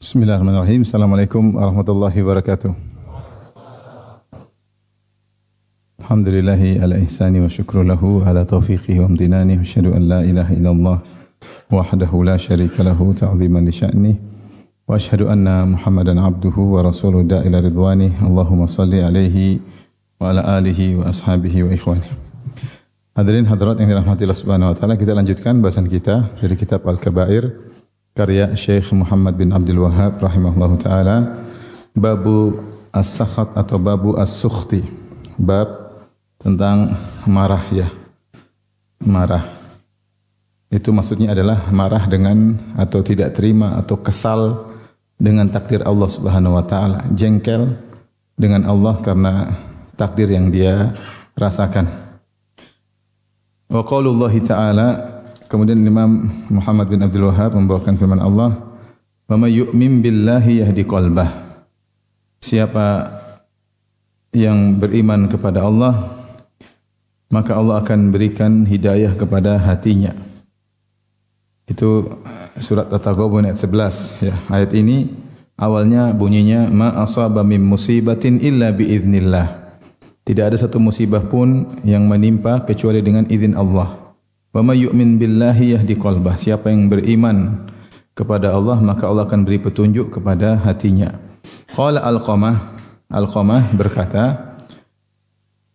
Bismillahirrahmanirrahim. Assalamualaikum warahmatullahi wabarakatuh. Alhamdulillahi ala ihsani wa syukru lahu ala taufiqihi wa amtinani. Asyhadu an la ilaha illallah wahdahu la syarika lahu ta'ziman li sya'ni. Wa asyhadu anna Muhammadan abduhu wa rasuluhu da'ila ridwani. Allahumma salli alaihi wa ala alihi wa ashabihi wa ikhwani. Hadirin hadirat yang dirahmati Allah Subhanahu wa taala, kita lanjutkan bahasan kita dari kitab Al-Kabair karya Syekh Muhammad bin Abdul Wahhab rahimahullahu taala, babu as-sakhat atau babu as-sukhti, bab tentang marah ya. Marah itu maksudnya adalah marah dengan atau tidak terima atau kesal dengan takdir Allah Subhanahu wa taala, jengkel dengan Allah karena takdir yang dia rasakan. Wa qaulullahi ta'ala, kemudian Imam Muhammad bin Abdul Wahhab membawakan firman Allah, "Wa may yu'min billahi yahdi qalbah." Siapa yang beriman kepada Allah, maka Allah akan berikan hidayah kepada hatinya. Itu surat At-Taghabun ayat 11 ya. Ayat ini awalnya bunyinya ma asaba min musibatin illa bi idznillah. Tidak ada satu musibah pun yang menimpa kecuali dengan izin Allah. Wa may yu'min billahi yahdi qalbah. Siapa yang beriman kepada Allah, maka Allah akan beri petunjuk kepada hatinya. Qala Alqamah berkata,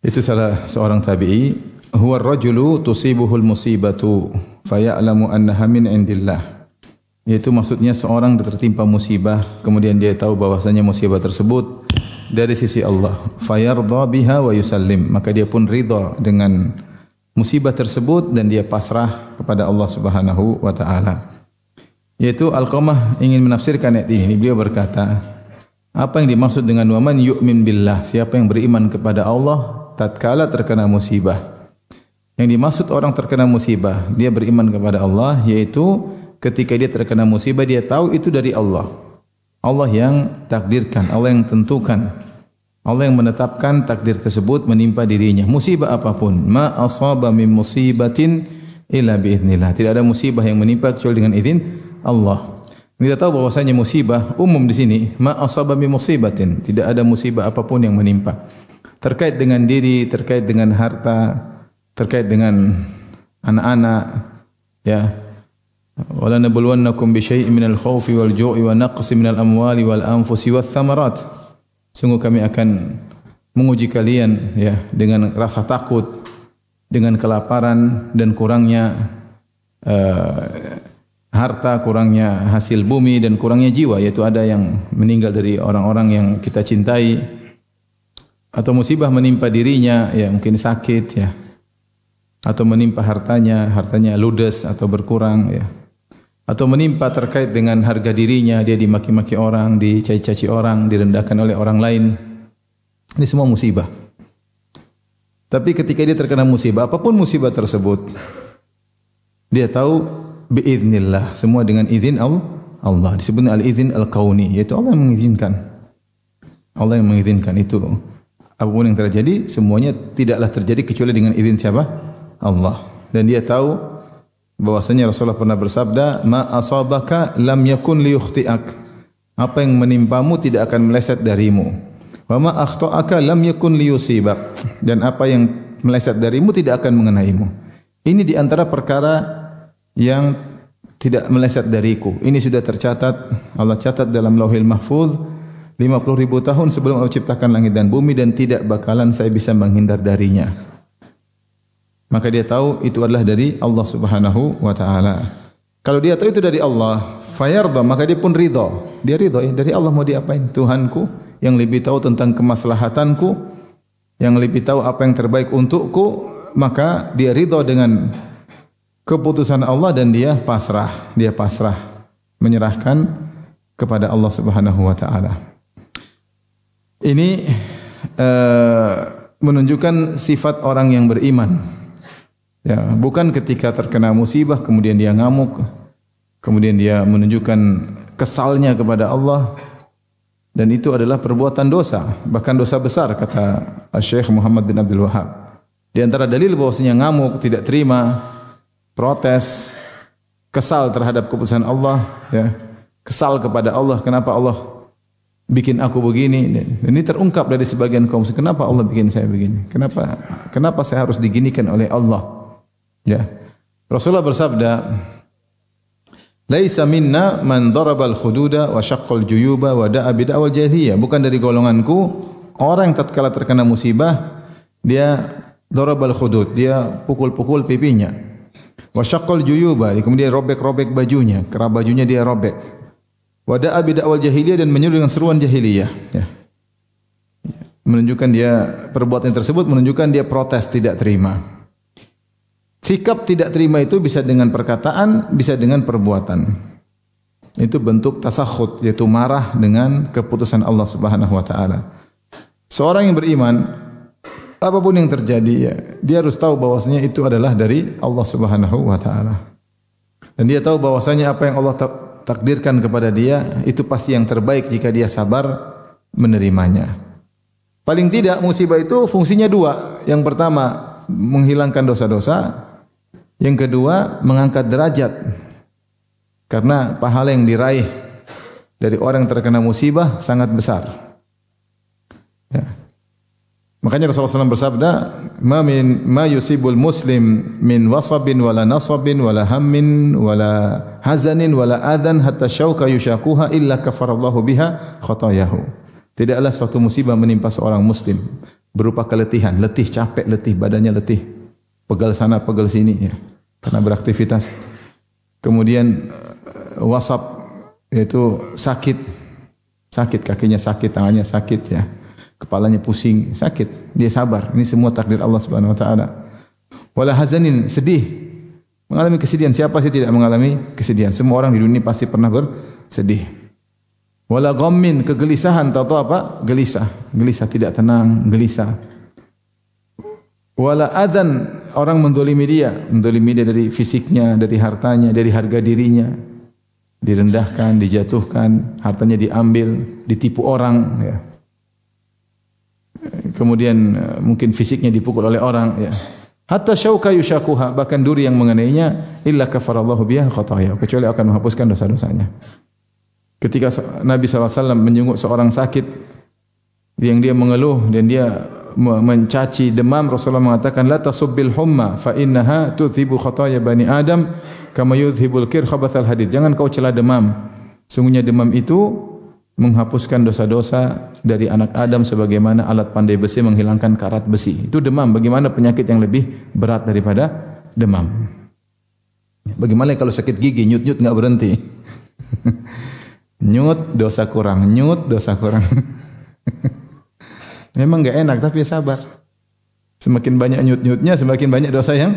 itu salah seorang tabi'i, huwa ar-rajulu tusibuhul musibatu faya'lamu annaha min indillah. Yaitu maksudnya seorang tertimpa musibah, kemudian dia tahu bahwasanya musibah tersebut dari sisi Allah. Fayardha biha wa yusallim. Maka dia pun ridha dengan musibah tersebut dan dia pasrah kepada Allah Subhanahu wa taala. Yaitu Alqamah ingin menafsirkan ayat ini. Beliau berkata, apa yang dimaksud dengan wa man yu'min billah? Siapa yang beriman kepada Allah tatkala terkena musibah. Yang dimaksud orang terkena musibah, dia beriman kepada Allah, yaitu ketika dia terkena musibah dia tahu itu dari Allah. Allah yang takdirkan, Allah yang tentukan. Allah yang menetapkan takdir tersebut menimpa dirinya. Musibah apapun, ma asaba min musibatin illa biiznillah. Tidak ada musibah yang menimpa kecuali dengan izin Allah. Kita tahu bahwasanya musibah umum di sini, ma asaba min musibatin. Tidak ada musibah apapun yang menimpa. Terkait dengan diri, terkait dengan harta, terkait dengan anak-anak, ya. Wala nabluwannakum bi syai'in minal khaufi wal ju'i wa naqsin minal amwali wal anfusi wath thamarat. Sungguh kami akan menguji kalian ya dengan rasa takut, dengan kelaparan dan kurangnya harta, kurangnya hasil bumi dan kurangnya jiwa, yaitu ada yang meninggal dari orang-orang yang kita cintai, atau musibah menimpa dirinya ya, mungkin sakit ya, atau menimpa hartanya ludes atau berkurang ya, atau menimpa terkait dengan harga dirinya, dia dimaki-maki orang, dicaci-caci orang, direndahkan oleh orang lain. Ini semua musibah. Tapi ketika dia terkena musibah, apapun musibah tersebut, dia tahu biiznillah, semua dengan izin Allah. Disebutnya al-izin al-kauni, yaitu Allah yang mengizinkan. Allah yang mengizinkan itu. Apapun yang terjadi, semuanya tidaklah terjadi kecuali dengan izin siapa? Allah. Dan dia tahu bahwasanya Rasulullah pernah bersabda, ma asabaka lam yakun liyukhti'ak. Apa yang menimpamu tidak akan meleset darimu. Wa ma akhta'aka lam yakun liyusibak. Dan apa yang meleset darimu tidak akan mengenaimu. Ini di antara perkara yang tidak meleset dariku. Ini sudah tercatat, Allah catat dalam Lauhil Mahfuz 50.000 tahun sebelum Allah ciptakan langit dan bumi, dan tidak bakalan saya bisa menghindar darinya. Maka dia tahu itu adalah dari Allah Subhanahu wa taala. Kalau dia tahu itu dari Allah, fayardha, maka dia pun ridha. Dia ridha ya, dari Allah mau diapain? Tuhanku yang lebih tahu tentang kemaslahatanku, yang lebih tahu apa yang terbaik untukku, maka dia ridha dengan keputusan Allah dan dia pasrah. Dia pasrah, menyerahkan kepada Allah Subhanahu wa taala. Ini menunjukkan sifat orang yang beriman. Ya, bukan ketika terkena musibah kemudian dia ngamuk, kemudian dia menunjukkan kesalnya kepada Allah, dan itu adalah perbuatan dosa, bahkan dosa besar, kata Syekh Muhammad bin Abdul Wahhab. Di antara dalil bahwasanya ngamuk, tidak terima, protes, kesal terhadap keputusan Allah, ya, kesal kepada Allah, kenapa Allah bikin aku begini? Dan ini terungkap dari sebagian kaum, kenapa Allah bikin saya begini? Kenapa saya harus diginikan oleh Allah? Ya. Rasulullah bersabda, "Laisa minna man darabal khududa wa syaqqal juyuba wa da'a bid'awal jahiliyah." Bukan dari golonganku orang yang tatkala terkena musibah dia darabal khudud, dia pukul-pukul pipinya. Wa syaqqal juyuba, kemudian robek-robek bajunya, kerah bajunya dia robek. Wa da'a bid'awal jahiliyah, dan menyeru dengan seruan jahiliyah. Ya. Menunjukkan dia perbuatan tersebut menunjukkan dia protes, tidak terima. Sikap tidak terima itu bisa dengan perkataan, bisa dengan perbuatan. Itu bentuk tasakhut, yaitu marah dengan keputusan Allah Subhanahu wa taala. Seorang yang beriman, apapun yang terjadi, ya, dia harus tahu bahwasanya itu adalah dari Allah Subhanahu wa taala. Dan dia tahu bahwasanya apa yang Allah takdirkan kepada dia itu pasti yang terbaik jika dia sabar menerimanya. Paling tidak musibah itu fungsinya dua. Yang pertama, menghilangkan dosa-dosa. Yang kedua, mengangkat derajat. Karena pahala yang diraih dari orang yang terkena musibah sangat besar. Ya. Makanya Rasulullah SAW bersabda, ma yusibul muslim min wasabin wala nasabin wala hammin wala hazanin wala adan hatta syauka yushakuha illa kafarallahu biha khotayahu." Tidaklah suatu musibah menimpa seorang muslim berupa keletihan, letih, capek, letih, badannya letih, pegal sana, pegal sini, ya, karena beraktivitas. Kemudian wasab, yaitu sakit, kakinya sakit, tangannya sakit, ya, kepalanya pusing, sakit, dia sabar. Ini semua takdir Allah Subhanahu wa taala. Wala hazanin, sedih, mengalami kesedihan. Siapa sih tidak mengalami kesedihan? Semua orang di dunia pasti pernah bersedih. Wala ghammin, kegelisahan, tahu apa? Gelisah, tidak tenang, gelisah. Wala adzan, orang mendolimi dia dari fisiknya, dari hartanya, dari harga dirinya, direndahkan, dijatuhkan, hartanya diambil, ditipu orang, ya. Kemudian mungkin fisiknya dipukul oleh orang, ya. Hatta syauka yushakuha, bahkan duri yang mengenainya, illa kafarallahu biha khotayahu, kecuali akan menghapuskan dosa-dosanya. Ketika Nabi SAW menjenguk seorang sakit yang dia mengeluh dan dia mencaci demam, Rasulullah mengatakan, la tasubbil humma fa innaha tudhibu khataya bani Adam kama yudhibul kir khabathal hadid. Jangan kau cela demam. Sungguhnya demam itu menghapuskan dosa-dosa dari anak Adam sebagaimana alat pandai besi menghilangkan karat besi. Itu demam. Bagaimana penyakit yang lebih berat daripada demam? Bagaimana kalau sakit gigi, nyut-nyut enggak berhenti? Nyut, dosa kurang. Nyut, dosa kurang. Memang enggak enak, tapi sabar. Semakin banyak nyut-nyutnya, semakin banyak dosa yang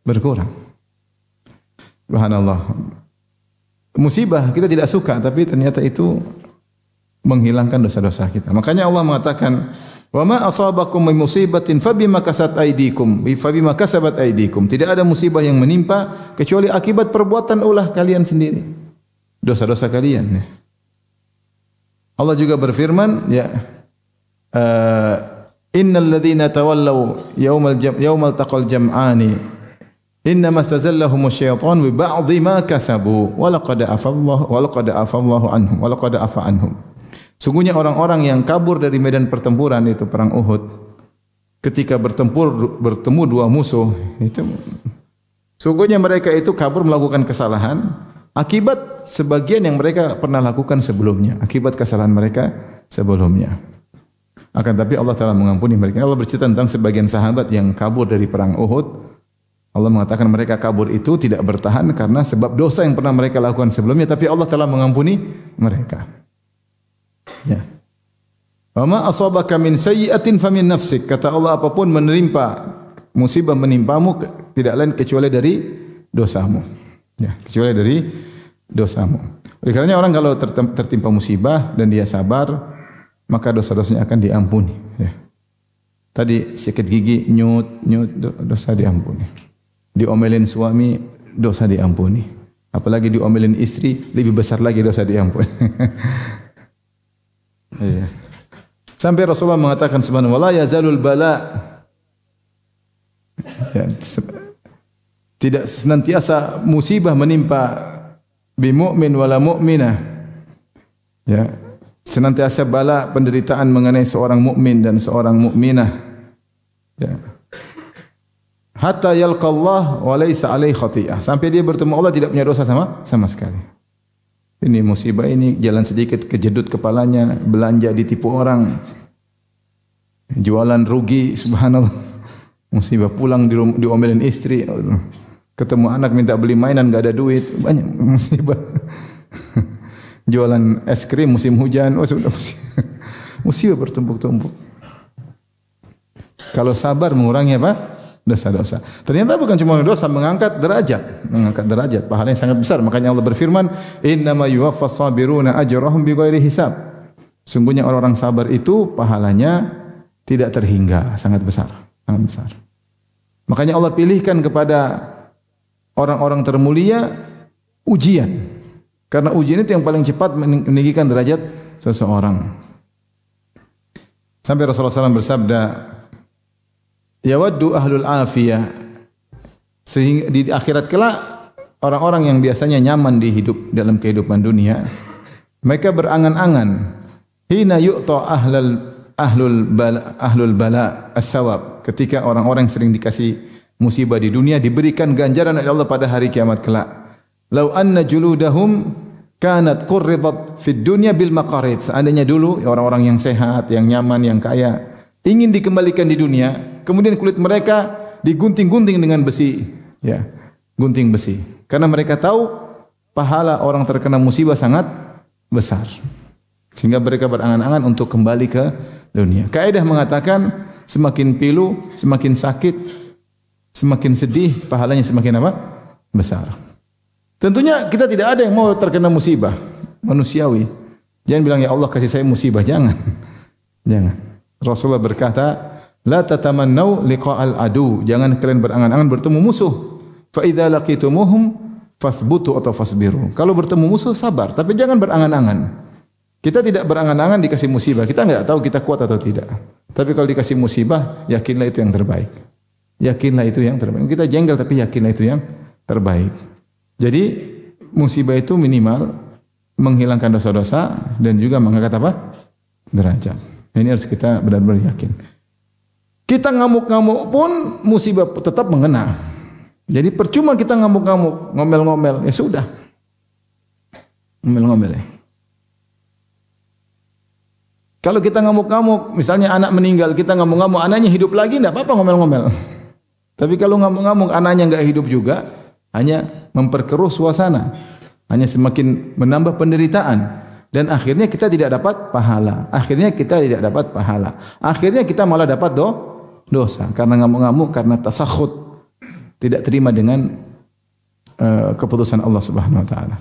berkurang. Subhanallah. Musibah kita tidak suka, tapi ternyata itu menghilangkan dosa-dosa kita. Makanya Allah mengatakan, "Wa ma asabakum min musibatin fabima kasabat aydikum." Tidak ada musibah yang menimpa kecuali akibat perbuatan ulah kalian sendiri. Dosa-dosa kalian, ya. Allah juga berfirman, ya, innal ladzina tawallaw yaumal taqal jam'ani innama stazallahum asy-syaitan bi ba'dhi ma kasabu wa laqad afa anhum. Sungguhnya orang-orang yang kabur dari medan pertempuran, itu perang Uhud, ketika bertemu dua musuh, itu sungguhnya mereka itu kabur melakukan kesalahan akibat sebagian yang mereka pernah lakukan sebelumnya, akibat kesalahan mereka sebelumnya. Akan tapi Allah Ta'ala mengampuni mereka. Allah bercerita tentang sebagian sahabat yang kabur dari perang Uhud. Allah mengatakan mereka kabur itu tidak bertahan karena sebab dosa yang pernah mereka lakukan sebelumnya, tapi Allah Ta'ala mengampuni mereka. Ya. Wa ma asabaka min sayyi'atin famin nafsik. Kata Allah, apapun musibah menimpamu tidak lain kecuali dari dosamu. Ya, kecuali dari dosamu. Oleh karenanya orang kalau tertimpa musibah dan dia sabar, maka dosa-dosanya akan diampuni. Ya. Tadi sakit gigi, nyut, dosa diampuni. Diomelin suami, dosa diampuni. Apalagi diomelin istri, lebih besar lagi dosa diampuni. Ya. Sampai Rasulullah mengatakan subhanahu wa la yazalul bala. Ya, tidak senantiasa musibah menimpa bi mu'min wala mu'minah Ya, senantiasa bala penderitaan mengenai seorang mukmin dan seorang mukminah. Ya. Hatta yalqallah wa laisa alaihi khati'ah. Sampai dia bertemu Allah tidak punya dosa sama sekali. Ini musibah ini, jalan sedikit kejedut kepalanya, belanja ditipu orang, jualan rugi, subhanallah. Musibah, pulang diomelin istri, ketemu anak minta beli mainan enggak ada duit, banyak musibah. Jualan es krim musim hujan, sudah musibah bertumpuk-tumpuk. Kalau sabar mengurangi apa? Dosa-dosa. Ternyata bukan cuma dosa, mengangkat derajat, pahalanya sangat besar. Makanya Allah berfirman, "Innama yuwaffas sabiruna ajrahum bighairi hisab." Sungguhnya orang-orang sabar itu pahalanya tidak terhingga, sangat besar. Makanya Allah pilihkan kepada orang-orang termulia ujian. Karena ujian itu yang paling cepat meninggikan derajat seseorang. Sampai Rasulullah SAW bersabda, yawaddu ahlul afiyah, sehingga di akhirat kelak orang-orang yang biasanya nyaman di hidup dalam kehidupan dunia, mereka berangan-angan hina yu'ta ahlul bala as-sawab, ketika orang-orang yang sering dikasih musibah di dunia diberikan ganjaran oleh Allah pada hari kiamat kelak. Lau anna juludahum kanat qurridat fid dunya bil maqarid, seandainya dulu orang-orang yang sehat, yang nyaman, yang kaya ingin dikembalikan di dunia, kemudian kulit mereka digunting-gunting dengan besi, ya, gunting besi. Karena mereka tahu pahala orang terkena musibah sangat besar. Sehingga mereka berangan-angan untuk kembali ke dunia. Kaidah mengatakan semakin pilu, semakin sakit, semakin sedih, pahalanya semakin apa? Besar. Tentunya kita tidak ada yang mau terkena musibah manusiawi. Jangan bilang ya Allah kasih saya musibah, jangan. Jangan. Rasulullah berkata, la tatamannau liqa'al adu, jangan kalian berangan-angan bertemu musuh. Fa idza laqitumuhum fathbutu atau fasbiru. Kalau bertemu musuh sabar, tapi jangan berangan-angan. Kita tidak berangan-angan dikasih musibah, kita enggak tahu kita kuat atau tidak. Tapi kalau dikasih musibah, yakinlah itu yang terbaik. Yakinlah itu yang terbaik. Kita jengkel tapi yakinlah itu yang terbaik. Jadi musibah itu minimal menghilangkan dosa-dosa dan juga mengangkat apa? Derajat. Ini harus kita benar-benar yakin. Kita ngamuk-ngamuk pun musibah tetap mengena. Jadi percuma kita ngamuk-ngamuk, ngomel-ngomel, ya sudah. Ngomel-ngomel ya. Kalau kita ngamuk-ngamuk, misalnya anak meninggal, kita ngamuk-ngamuk, anaknya hidup lagi, enggak apa-apa ngomel-ngomel. Tapi kalau ngamuk-ngamuk, anaknya enggak hidup juga, hanya memperkeruh suasana, hanya semakin menambah penderitaan. Dan akhirnya kita tidak dapat pahala. Akhirnya kita malah dapat dosa. Karena ngamuk-ngamuk, karena tasakhut. Tidak terima dengan keputusan Allah Subhanahu Wa Taala.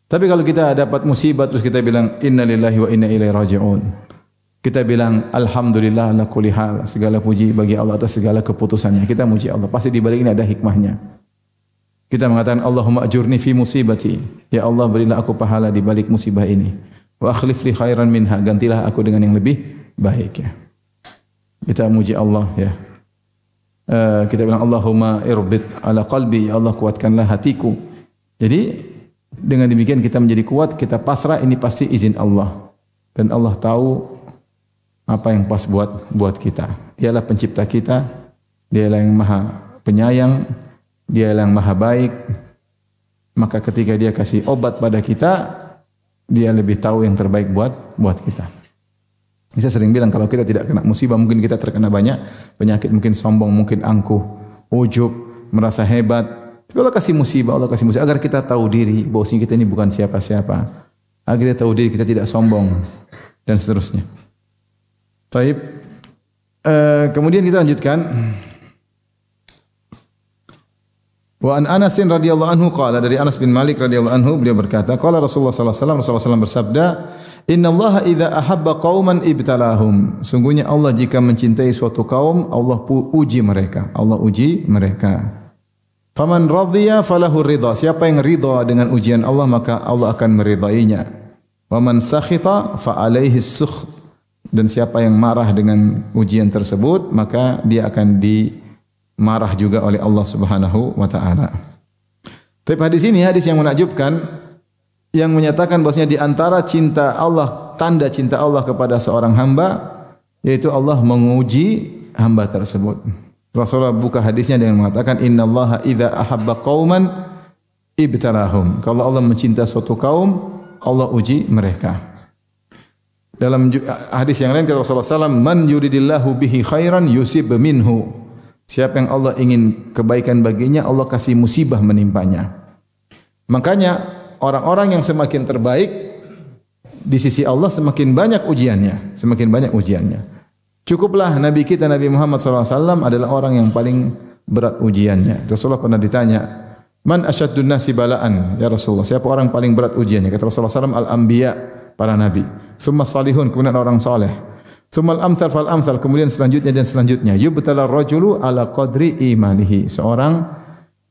Tapi kalau kita dapat musibah, terus kita bilang, Inna lillahi wa inna ilaihi raji'un. Kita bilang, Alhamdulillah ala kulli hal. Segala puji bagi Allah atas segala keputusannya. Kita muji Allah. Pasti di balik ini ada hikmahnya. Kita mengatakan Allahumma ajurni fi musibati. Ya Allah, berilah aku pahala di balik musibah ini. Wa akhlif li khairan minha. Gantilah aku dengan yang lebih baik, ya. Kita muji Allah, ya. Kita bilang Allahumma irbit ala qalbi. Ya Allah, kuatkanlah hatiku. Jadi dengan demikian kita menjadi kuat, kita pasrah, ini pasti izin Allah. Dan Allah tahu apa yang pas buat kita. Dialah pencipta kita. Dialah yang maha penyayang. Dia yang maha baik. Maka ketika dia kasih obat pada kita, dia lebih tahu yang terbaik buat kita. Saya sering bilang kalau kita tidak kena musibah, mungkin kita terkena banyak penyakit, mungkin sombong, mungkin angkuh, ujub, merasa hebat. Tapi Allah kasih musibah agar kita tahu diri bahwasanya kita ini bukan siapa-siapa. Agar kita tahu diri kita tidak sombong dan seterusnya. Baik. Kemudian kita lanjutkan. Wa an Anas radhiyallahu anhu qala, dari Anas bin Malik radhiyallahu anhu beliau berkata, qala Rasulullah sallallahu alaihi wasallam, Rasulullah SAW bersabda, innallaha idza ahabba qauman ibtalahum. Sungguhnya Allah jika mencintai suatu kaum, Allah uji mereka. Allah uji mereka. Faman radhiya falahu ridha. Siapa yang ridha dengan ujian Allah, maka Allah akan meridainya. Wa man sakhita fa alaihi sukht. Dan siapa yang marah dengan ujian tersebut, maka dia akan marah juga oleh Allah Subhanahu wa taala. Tapi hadis ini hadis yang menakjubkan. yang menyatakan bahwasanya di antara cinta Allah, tanda cinta Allah kepada seorang hamba, yaitu Allah menguji hamba tersebut. Rasulullah buka hadisnya dengan mengatakan, innallaha idza ahabba qauman ibtalahum. Kalau Allah mencinta suatu kaum, Allah uji mereka. Dalam hadis yang lain kata Rasulullah SAW, man yuridillahu bihi khairan yusib minhu. Siapa yang Allah ingin kebaikan baginya, Allah kasih musibah menimpanya. Makanya orang-orang yang semakin terbaik di sisi Allah semakin banyak ujiannya, semakin banyak ujiannya. Cukuplah Nabi kita Nabi Muhammad SAW adalah orang yang paling berat ujiannya. Rasulullah pernah ditanya, man asyaddun nasi balaan ya Rasulullah, siapa orang paling berat ujiannya? Kata Rasulullah SAW, al-anbiya, para nabi, thumma salihun, kemudian orang soleh, thumma al-amthal fal-amthal, kemudian selanjutnya dan selanjutnya. Yubtala rajulu ala qadri imanihi, seorang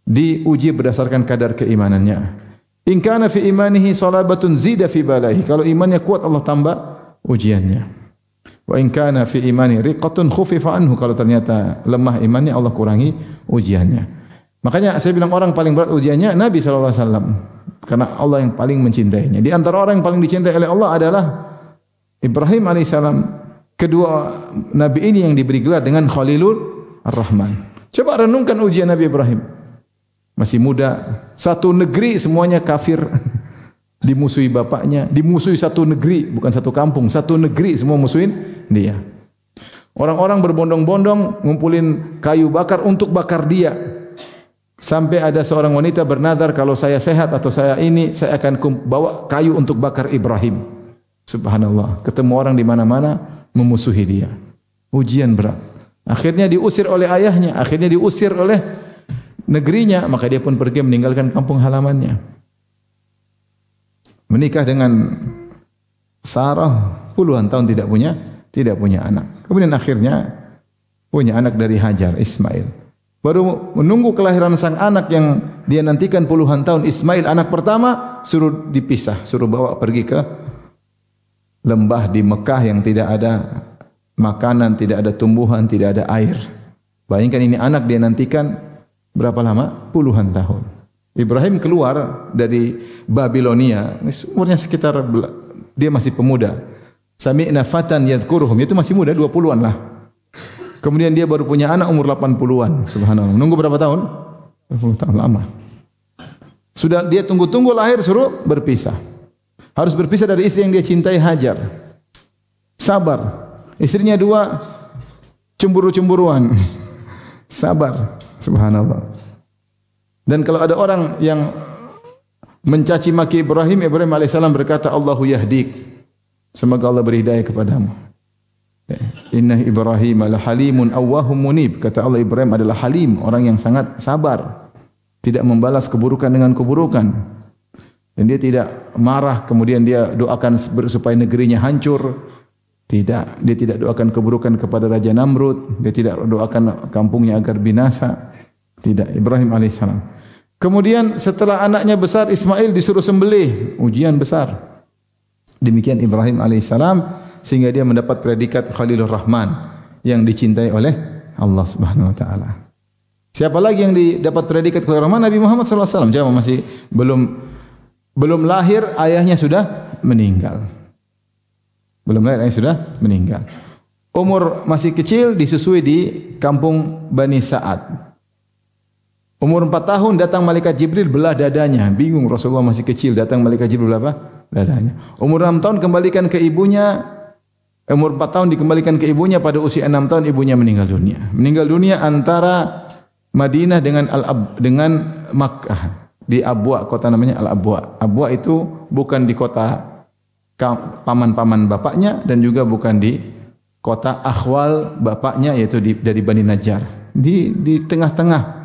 diuji berdasarkan kadar keimanannya. In kana fi imanihi salabatun zida fi balaihi, kalau imannya kuat Allah tambah ujiannya. Wa in kana fi imani riqatun khufifa anhu, kalau ternyata lemah imannya Allah kurangi ujiannya. Makanya saya bilang orang paling berat ujiannya Nabi SAW, karena Allah yang paling mencintainya. Di antara orang yang paling dicintai oleh Allah adalah Ibrahim alaihissalam. Kedua Nabi ini yang diberi gelar dengan Khalilur Ar-Rahman. Coba renungkan ujian Nabi Ibrahim. Masih muda, satu negeri semuanya kafir, dimusuhi bapaknya, dimusuhi satu negeri, bukan satu kampung, satu negeri semua musuhin dia. Orang-orang berbondong-bondong ngumpulin kayu bakar untuk bakar dia. Sampai ada seorang wanita bernadar, kalau saya sehat atau saya ini, saya akan bawa kayu untuk bakar Ibrahim. Subhanallah, ketemu orang di mana-mana memusuhi dia. Ujian berat. Akhirnya diusir oleh ayahnya, akhirnya diusir oleh negerinya, maka dia pun pergi meninggalkan kampung halamannya. Menikah dengan Sarah, puluhan tahun tidak punya anak. Kemudian akhirnya punya anak dari Hajar, Ismail. Baru menunggu kelahiran sang anak yang dia nantikan puluhan tahun, Ismail, anak pertama, suruh dipisah, suruh bawa pergi ke lembah di Mekah yang tidak ada makanan, tidak ada tumbuhan, tidak ada air. Bayangkan ini anak dia nantikan berapa lama? Puluhan tahun. Ibrahim keluar dari Babilonia, umurnya sekitar, dia masih pemuda. Sami'na fatan yadhkuruhum, itu masih muda, 20-an lah. Kemudian dia baru punya anak umur 80-an. Subhanallah. Menunggu berapa tahun? 20 tahun lama. Sudah dia tunggu-tunggu lahir, suruh berpisah. Harus berpisah dari istri yang dia cintai, Hajar. Sabar. Istrinya 2, cemburu-cemburuan. Sabar. Subhanallah. Dan kalau ada orang yang mencaci maki Ibrahim, Ibrahim alaihissalam berkata, Allahu yahdik. Semoga Allah beri hidayah kepadamu. Inna Ibrahim al-halimun awwahum munib. Kata Allah, Ibrahim adalah halim, orang yang sangat sabar, tidak membalas keburukan dengan keburukan. Dan dia tidak marah kemudian dia doakan supaya negerinya hancur. Tidak, dia tidak doakan keburukan kepada Raja Namrud, dia tidak doakan kampungnya agar binasa. Tidak, Ibrahim alaihissalam. Kemudian setelah anaknya besar, Ismail disuruh sembelih, ujian besar. Demikian Ibrahim alaihissalam, sehingga dia mendapat predikat Khalilur Rahman, yang dicintai oleh Allah Subhanahu wa taala. Siapa lagi yang dapat predikat Khalilur Rahman? Nabi Muhammad sallallahu alaihi wasallam. Jangan masih belum lahir, ayahnya sudah meninggal. Belum lahir, ayahnya sudah meninggal. Umur masih kecil, disusui di kampung Bani Sa'ad. Umur 4 tahun datang malaikat Jibril belah dadanya. Bingung, Rasulullah masih kecil, datang malaikat Jibril belah apa? Dadanya. Umur 6 tahun kembalikan ke ibunya. Umur 4 tahun dikembalikan ke ibunya, pada usia 6 tahun ibunya meninggal dunia. Meninggal dunia antara Madinah dengan Makkah. Di Abwa, kota namanya Al-Abwa. Abwa itu bukan di kota paman-paman bapaknya, dan juga bukan di kota akhwal bapaknya, yaitu dari Bani Najjar. Di tengah-tengah.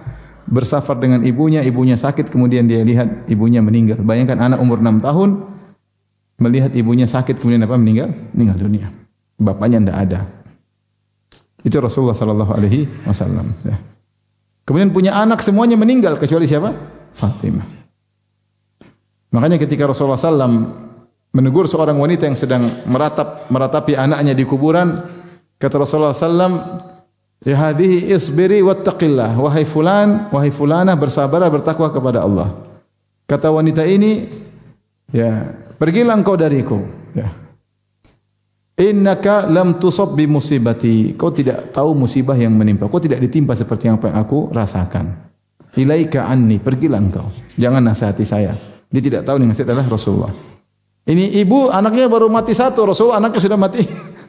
Bersafar dengan ibunya sakit, kemudian dia lihat ibunya meninggal. Bayangkan anak umur 6 tahun melihat ibunya sakit, kemudian apa? Meninggal dunia. Bapaknya tidak ada. Itu Rasulullah sallallahu alaihi wasallam. Kemudian punya anak semuanya meninggal kecuali siapa? Fatimah. Makanya ketika Rasulullah sallam menegur seorang wanita yang sedang meratapi anaknya di kuburan, kata Rasulullah sallam, ya hadhihi isbiri wattaqillah, wahai fulan, wahai fulana, bersabarlah, bertakwa kepada Allah. Kata wanita ini, Ya, pergilah engkau dariku. Ya. Innaka lam tusab bi musibati. Kau tidak tahu musibah yang menimpa. Kau tidak ditimpa seperti apa yang aku rasakan. Ilaika anni, pergilah engkau. Jangan nasihati saya. Dia tidak tahu yang nasihat adalah Rasulullah. Ini ibu anaknya baru mati satu, Rasulullah anaknya sudah mati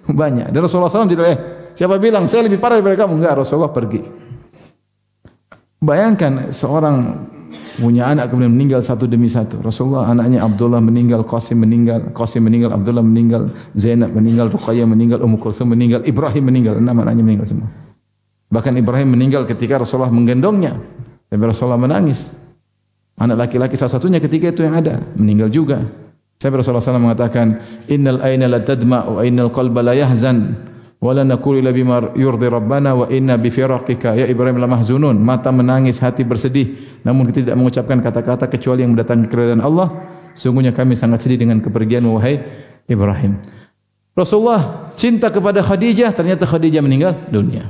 banyak. Dan Rasulullah SAW tidak siapa bilang saya lebih parah daripada kamu? Enggak, Rasulullah pergi. Bayangkan seorang punya anak kemudian meninggal satu demi satu. Rasulullah anaknya Abdullah meninggal, Qasim meninggal, Abdullah meninggal, Zainab meninggal, Ruqayyah meninggal, Ummu Kulsum meninggal, Ibrahim meninggal, 6 anaknya meninggal semua. Bahkan Ibrahim meninggal ketika Rasulullah menggendongnya. Sampai Rasulullah menangis. Anak laki-laki salah satunya ketika itu yang ada meninggal juga. Sampai Rasulullah SAW mengatakan, Innal aina la tadma wa innal qalba la yahzan wa la naqulu illa bima yurdi rabbana wa inna bi firaqika ya Ibrahim la mahzunun. Mata menangis, hati bersedih, namun kita tidak mengucapkan kata-kata kecuali yang mendatangkan keridhaan Allah. Sungguhnya kami sangat sedih dengan kepergianmu wahai Ibrahim. Rasulullah cinta kepada Khadijah, ternyata Khadijah meninggal dunia.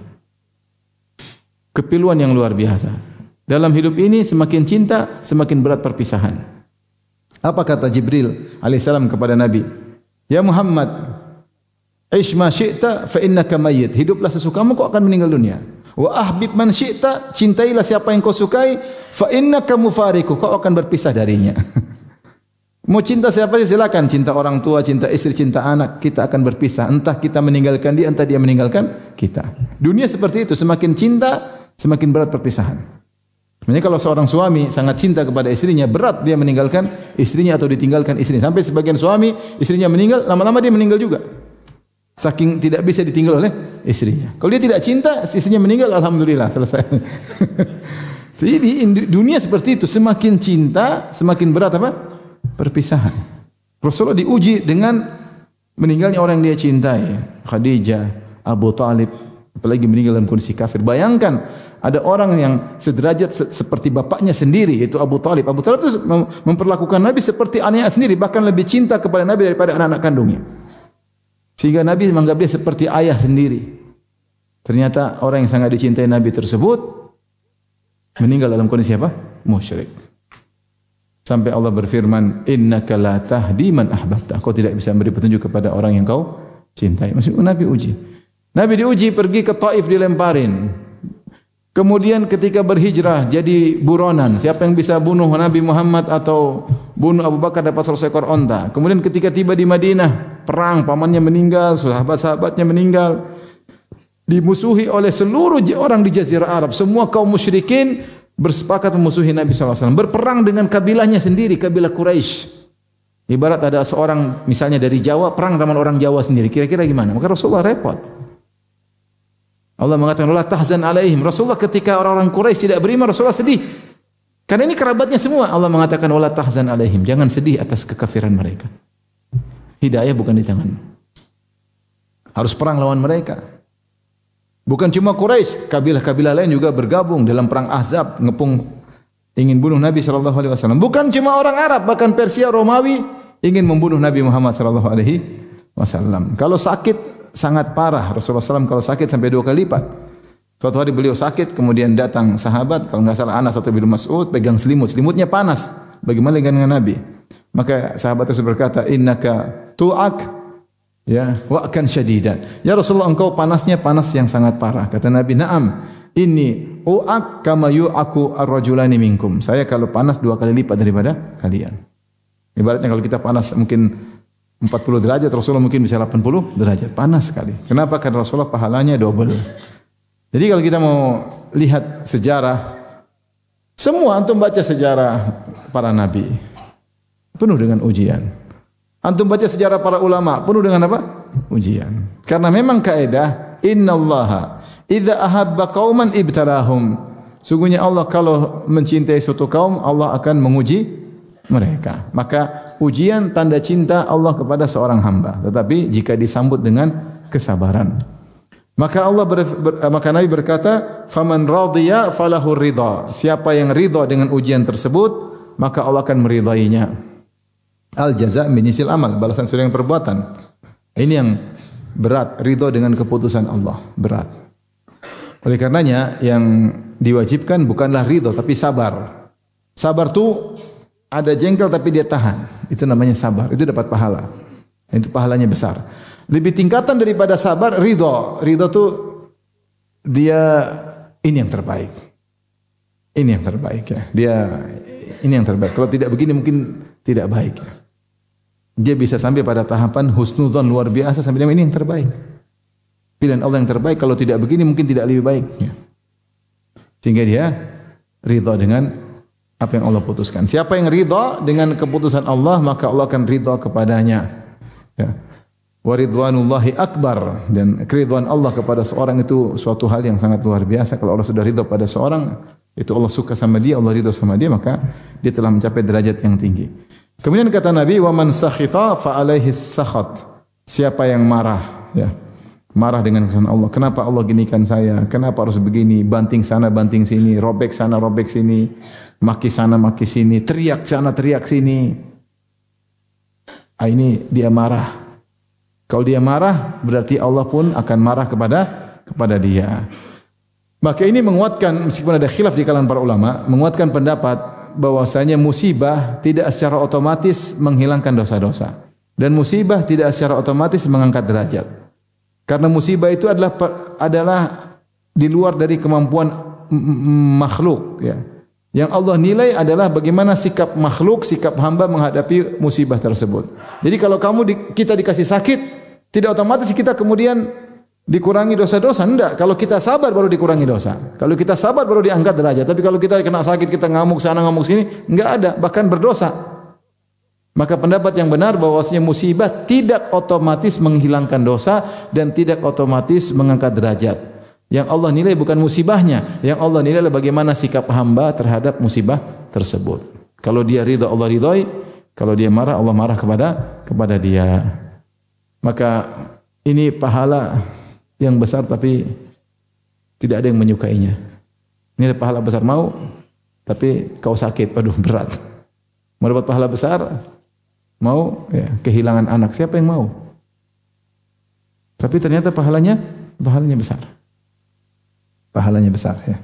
Kepiluan yang luar biasa. Dalam hidup ini semakin cinta, semakin berat perpisahan. Apa kata Jibril alaihissalam kepada Nabi? Ya Muhammad, ish ma syi'ta fa innaka mayyit. Hiduplah sesukamu, kau akan meninggal dunia. Wa ahbib man syi'ta, cintailah siapa yang kau sukai, fa innaka mufariqu, kau akan berpisah darinya. Mau cinta siapa sih silakan, cinta orang tua, cinta istri, cinta anak, kita akan berpisah. Entah kita meninggalkan dia, entah dia meninggalkan kita. Dunia seperti itu, semakin cinta, semakin berat perpisahan. Sebenarnya kalau seorang suami sangat cinta kepada istrinya, berat dia meninggalkan istrinya atau ditinggalkan istrinya. Sampai sebagian suami, istrinya meninggal, lama-lama dia meninggal juga. Saking tidak bisa ditinggal oleh istrinya. Kalau dia tidak cinta, istrinya meninggal, alhamdulillah, selesai. Jadi dunia seperti itu, semakin cinta, semakin berat apa? Perpisahan. Rasulullah diuji dengan meninggalnya orang yang dia cintai. Khadijah, Abu Talib, apalagi meninggal dalam kondisi kafir. Bayangkan, ada orang yang sederajat seperti bapaknya sendiri, yaitu Abu Talib. Abu Talib itu memperlakukan Nabi seperti anaknya sendiri, bahkan lebih cinta kepada Nabi daripada anak-anak kandungnya. Sehingga Nabi menganggap dia seperti ayah sendiri. Ternyata orang yang sangat dicintai Nabi tersebut meninggal dalam kondisi apa? Musyrik. Sampai Allah berfirman, Innaka la tahdi man ahbabta. Kau tidak bisa memberi petunjuk kepada orang yang kau cintai. Maksudnya Nabi uji. Nabi diuji, pergi ke Taif dilemparin. Kemudian ketika berhijrah jadi buronan. Siapa yang bisa bunuh Nabi Muhammad atau bunuh Abu Bakar dapat 100 ekor onta. Kemudian ketika tiba di Madinah, perang, pamannya meninggal, sahabat-sahabatnya meninggal. Dimusuhi oleh seluruh orang di Jazirah Arab. Semua kaum musyrikin bersepakat memusuhi Nabi SAW. Berperang dengan kabilahnya sendiri, kabilah Quraisy. Ibarat ada seorang misalnya dari Jawa, perang dengan orang Jawa sendiri. Kira-kira gimana? Maka Rasulullah repot. Allah mengatakan, "La tahzan alaihim." Rasulullah ketika orang-orang Quraisy tidak beriman, Rasulullah sedih. Karena ini kerabatnya semua. Allah mengatakan, "La tahzan alaihim." Jangan sedih atas kekafiran mereka. Hidayah bukan di tanganmu. Harus perang lawan mereka. Bukan cuma Quraisy, kabilah-kabilah lain juga bergabung dalam perang Ahzab, ngepung ingin bunuh Nabi sallallahu alaihi wasallam. Bukan cuma orang Arab, bahkan Persia, Romawi ingin membunuh Nabi Muhammad sallallahu alaihi wasallam. Kalau sakit sangat parah, Rasulullah SAW kalau sakit sampai 2 kali lipat. Suatu hari beliau sakit, kemudian datang sahabat, kalau enggak salah Anas atau Ibnu Mas'ud, pegang selimut, selimutnya panas. Bagaimana dengan Nabi? Maka sahabat tersebut berkata, "Innaka tu'ak ya wa'kan syadidan." Ya Rasulullah, engkau panasnya panas yang sangat parah. Kata Nabi, "Na'am, inni u'ak kama yu'aku ar-rajulani minkum." Saya kalau panas 2 kali lipat daripada kalian. Ibaratnya kalau kita panas mungkin 40 derajat, Rasulullah mungkin bisa 80 derajat. Panas sekali. Kenapa? Karena Rasulullah pahalanya double. Jadi kalau kita mau lihat sejarah, semua antum baca sejarah para nabi, penuh dengan ujian. Antum baca sejarah para ulama, penuh dengan apa? Ujian. Karena memang kaidah, innallaha idza ahabba qauman ibtalahum. Sungguhnya Allah kalau mencintai suatu kaum, Allah akan menguji mereka. Maka ujian tanda cinta Allah kepada seorang hamba. Tetapi jika disambut dengan kesabaran. Maka maka Nabi berkata, "Faman radiya falahu ridha." Siapa yang ridha dengan ujian tersebut, maka Allah akan meridainya. Al jaza' min jinsil amal, balasan sesuai dengan perbuatan. Ini yang berat, ridha dengan keputusan Allah, berat. Oleh karenanya yang diwajibkan bukanlah ridha tapi sabar. Sabar itu ada jengkel tapi dia tahan. Itu namanya sabar. Itu dapat pahala. Itu pahalanya besar. Lebih tingkatan daripada sabar, ridho. Ridho tuh dia ini yang terbaik. Ini yang terbaik ya. Dia ini yang terbaik. Kalau tidak begini mungkin tidak baik ya. Dia bisa sampai pada tahapan husnudzon luar biasa sampai dia ini yang terbaik. Pilihan Allah yang terbaik. Kalau tidak begini mungkin tidak lebih baik ya. Sehingga dia ridho dengan apa yang Allah putuskan. Siapa yang ridho dengan keputusan Allah, maka Allah akan ridho kepadanya. Ya. Wa ridwanullahi akbar, dan keridhaan Allah kepada seorang itu suatu hal yang sangat luar biasa. Kalau Allah sudah ridho pada seorang, itu Allah suka sama dia, Allah ridho sama dia, maka dia telah mencapai derajat yang tinggi. Kemudian kata Nabi, wa man sakhita fa alaihi sakhat. Siapa yang marah, ya. Marah dengan keputusan Allah. Kenapa Allah ginikan saya? Kenapa harus begini? Banting sana, banting sini, robek sana, robek sini, maki sana, maki sini, teriak sana, teriak sini. Ini dia marah. Kalau dia marah, berarti Allah pun akan marah kepada dia. Maka ini menguatkan, meskipun ada khilaf di kalangan para ulama, menguatkan pendapat bahwasanya musibah tidak secara otomatis menghilangkan dosa-dosa, dan musibah tidak secara otomatis mengangkat derajat. Karena musibah itu adalah di luar dari kemampuan makhluk ya. Yang Allah nilai adalah bagaimana sikap makhluk, sikap hamba menghadapi musibah tersebut. Jadi kalau kita dikasih sakit, tidak otomatis kita kemudian dikurangi dosa-dosa, enggak. Kalau kita sabar baru dikurangi dosa. Kalau kita sabar baru diangkat derajat. Tapi kalau kita kena sakit, kita ngamuk sana ngamuk sini, enggak ada, bahkan berdosa. Maka pendapat yang benar bahwasanya musibah tidak otomatis menghilangkan dosa dan tidak otomatis mengangkat derajat. Yang Allah nilai bukan musibahnya, yang Allah nilai adalah bagaimana sikap hamba terhadap musibah tersebut. Kalau dia ridha, Allah ridhoi. Kalau dia marah, Allah marah kepada dia. Maka ini pahala yang besar tapi tidak ada yang menyukainya. Ini ada pahala besar mau, tapi kau sakit, aduh berat. Mau dapat pahala besar, mau ya, kehilangan anak, siapa yang mau? Tapi ternyata pahalanya besar. Pahalanya besar ya.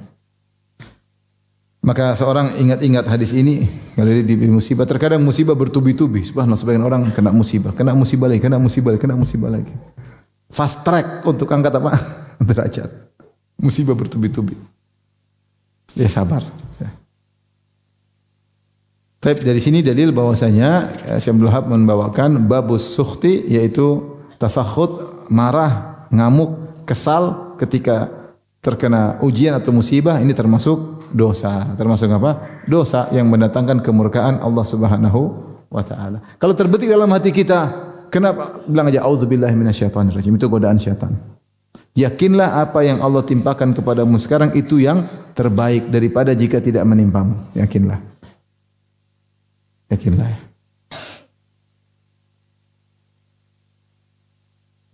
Maka seorang ingat-ingat hadis ini kalau dia di musibah, terkadang musibah bertubi-tubi. Subhanallah, sebagian orang kena musibah lagi. Fast track untuk angkat apa? Derajat. Musibah bertubi-tubi. Dia sabar. Ya. Tapi dari sini dalil bahwasanya Syekh Abdul Wahab membawakan babus sukhti, yaitu tasakhut, marah, ngamuk, kesal ketika terkena ujian atau musibah. Ini termasuk dosa. Termasuk apa? Dosa yang mendatangkan kemurkaan Allah Subhanahu wa taala. Kalau terbetik dalam hati kita, kenapa? Bilang aja auzubillahi minasyaitonirrajim. Itu godaan syaitan. Yakinlah apa yang Allah timpakan kepadamu sekarang itu yang terbaik daripada jika tidak menimpamu. Yakinlah.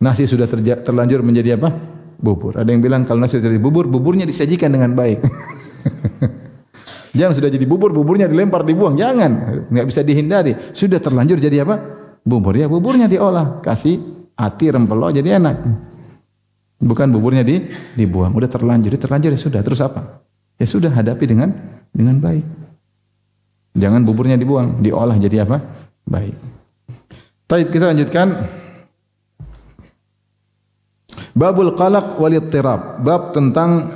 Nasi sudah terlanjur menjadi apa? Bubur. Ada yang bilang kalau nasi sudah jadi bubur, buburnya disajikan dengan baik. Jangan sudah jadi bubur, buburnya dilempar, dibuang. Jangan, enggak bisa dihindari. Sudah terlanjur jadi apa? Bubur. Ya, buburnya diolah, kasih ati rempelo jadi enak. Bukan buburnya dibuang. Udah terlanjur ya sudah. Terus apa? Ya sudah, hadapi dengan baik. Jangan buburnya dibuang, diolah jadi apa? Baik. Baik, kita lanjutkan. Babul qalaq wal ittirab. Bab tentang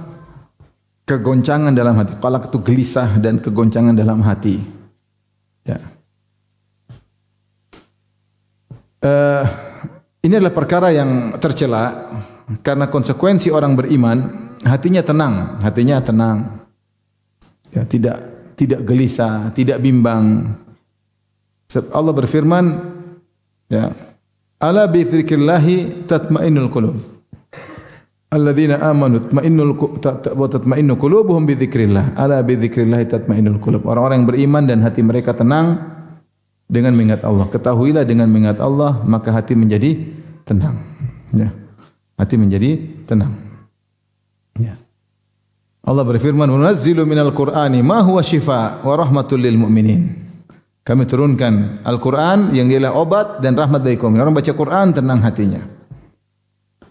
kegoncangan dalam hati. Qalaq itu gelisah dan kegoncangan dalam hati. Ya. Ini adalah perkara yang tercela karena konsekuensi orang beriman hatinya tenang. Ya, tidak gelisah, tidak bimbang. Allah berfirman, ya, ala bi dzikrillahi tatma'innul qulub. Alladzina amanu tatma'innu qulubuhum bi dzikrillah. Ala bi dzikrillahi tatma'innul qulub. Orang-orang yang beriman dan hati mereka tenang dengan mengingat Allah. Ketahuilah dengan mengingat Allah maka hati menjadi tenang. Ya. Hati menjadi tenang. Ya. Allah berfirman, "Nunazzilu minal Qur'ani ma huwa shifaa wa rahmatul lil mu'minin." Kami turunkan Al-Qur'an yang dia adalah obat dan rahmat bagi kaum. Orang baca Qur'an tenang hatinya.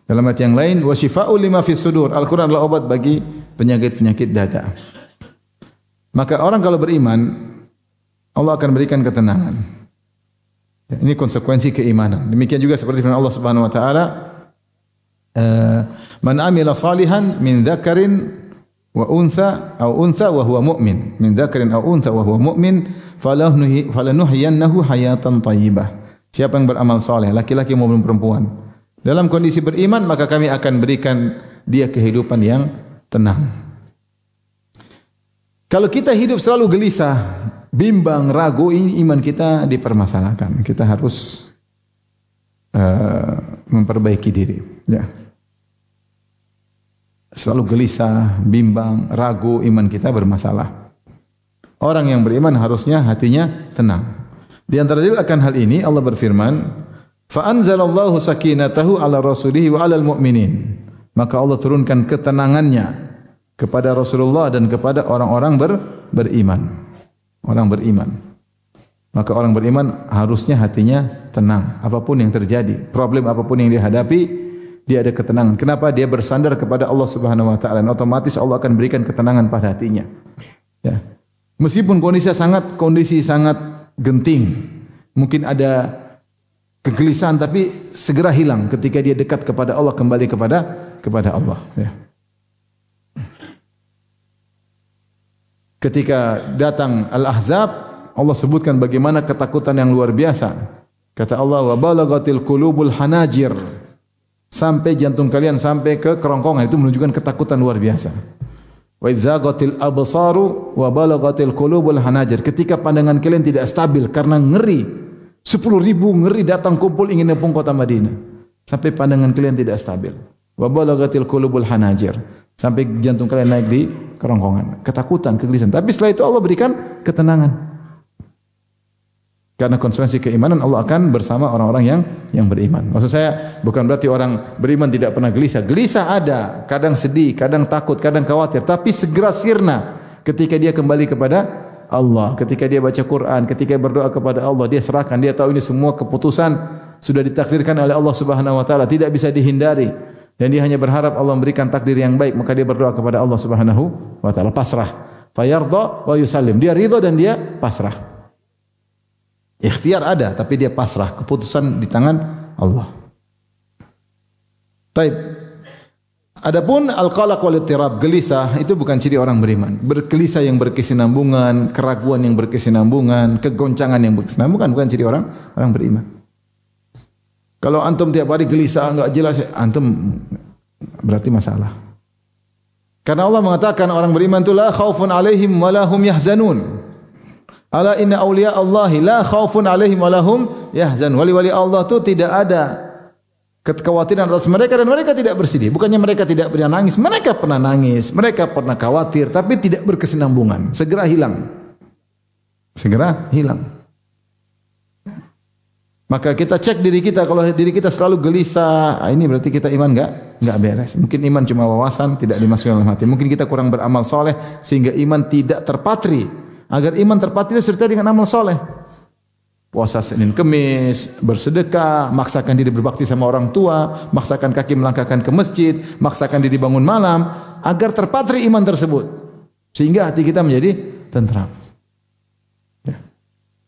Dalam ayat yang lain, "Wa shifaa'u lima fis sudur." Al-Qur'an adalah obat bagi penyakit-penyakit dada. Maka orang kalau beriman Allah akan berikan ketenangan. Ini konsekuensi keimanan. Demikian juga seperti firman Allah Subhanahu wa taala, "Man amila salihan min dzakarin wa untha wa huwa mu'min." Min dzakarin aw untha wa huwa mu'min falanuhyiyannahu hayatan thayyibah. Siapa yang beramal saleh, laki-laki maupun perempuan, dalam kondisi beriman, maka kami akan berikan dia kehidupan yang tenang. Kalau kita hidup selalu gelisah, bimbang, ragu, ini iman kita dipermasalahkan. Kita harus memperbaiki diri. Ya. Selalu gelisah, bimbang, ragu, iman kita bermasalah. Orang yang beriman harusnya hatinya tenang. Di antara dalil akan hal ini Allah berfirman, "Fa anzalallahu sakinatahu 'ala rasulihi wa 'alal mu'minin." Maka Allah turunkan ketenangannya kepada Rasulullah dan kepada orang-orang beriman. Orang beriman. Maka orang beriman harusnya hatinya tenang. Apapun yang terjadi, problem apapun yang dia hadapi, dia ada ketenangan. Kenapa? Dia bersandar kepada Allah Subhanahu wa taala, dan otomatis Allah akan berikan ketenangan pada hatinya. Ya. Meskipun kondisi sangat genting, mungkin ada kegelisahan, tapi segera hilang ketika dia dekat kepada Allah, kembali kepada Allah. Ya. Ketika datang Al-Ahzab, Allah sebutkan bagaimana ketakutan yang luar biasa. Kata Allah, "Wa balagatil qulubul hanajir." Sampai jantung kalian sampai ke kerongkongan, itu menunjukkan ketakutan luar biasa. Wa idzaqatil absaru wa balagatil qulubul hanajir. Ketika pandangan kalian tidak stabil karena ngeri, 10.000 ngeri datang kumpul ingin nepung kota Madinah. Sampai pandangan kalian tidak stabil. Wa balagatil qulubul hanajir. Sampai jantung kalian naik di kerongkongan. Ketakutan, kegelisahan. Tapi setelah itu Allah berikan ketenangan. Karena konsekuensi keimanan, Allah akan bersama orang-orang yang beriman. Maksud saya bukan berarti orang beriman tidak pernah gelisah. Gelisah ada, kadang sedih, kadang takut, kadang khawatir. Tapi segera sirna ketika dia kembali kepada Allah. Ketika dia baca Quran, ketika dia berdoa kepada Allah, dia serahkan. Dia tahu ini semua keputusan sudah ditakdirkan oleh Allah Subhanahu wa taala, tidak bisa dihindari. Dan dia hanya berharap Allah memberikan takdir yang baik, maka dia berdoa kepada Allah Subhanahu wa taala, pasrah. Fayardha wa yusallim. Dia ridha dan dia pasrah. Ikhtiar ada, tapi dia pasrah. Keputusan di tangan Allah. Taib. Adapun al-qalaq wal ittirab, gelisah, itu bukan ciri orang beriman. Bergelisah yang berkesinambungan, keraguan yang berkesinambungan, kegoncangan yang berkesinambungan, bukan ciri orang beriman. Kalau antum tiap hari gelisah, enggak jelas, antum berarti masalah. Karena Allah mengatakan orang beriman itu la khaufun alaihim wa la hum yahzanun. Ala inna awliya Allahi la khaufun alaihim wa la hum yahzanun. Wali-wali Allah itu tidak ada kekhawatiran atas mereka dan mereka tidak bersedih. Bukannya mereka tidak pernah nangis, mereka pernah khawatir, tapi tidak berkesinambungan. Segera hilang. Maka kita cek diri kita, kalau diri kita selalu gelisah, ini berarti kita iman enggak beres. Mungkin iman cuma wawasan, tidak dimasukkan dalam hati. Mungkin kita kurang beramal soleh sehingga iman tidak terpatri. Agar iman terpatri serta dengan amal soleh. Puasa Senin Kemis, bersedekah, maksakan diri berbakti sama orang tua, maksakan kaki melangkahkan ke masjid, maksakan diri bangun malam, agar terpatri iman tersebut. Sehingga hati kita menjadi tentram.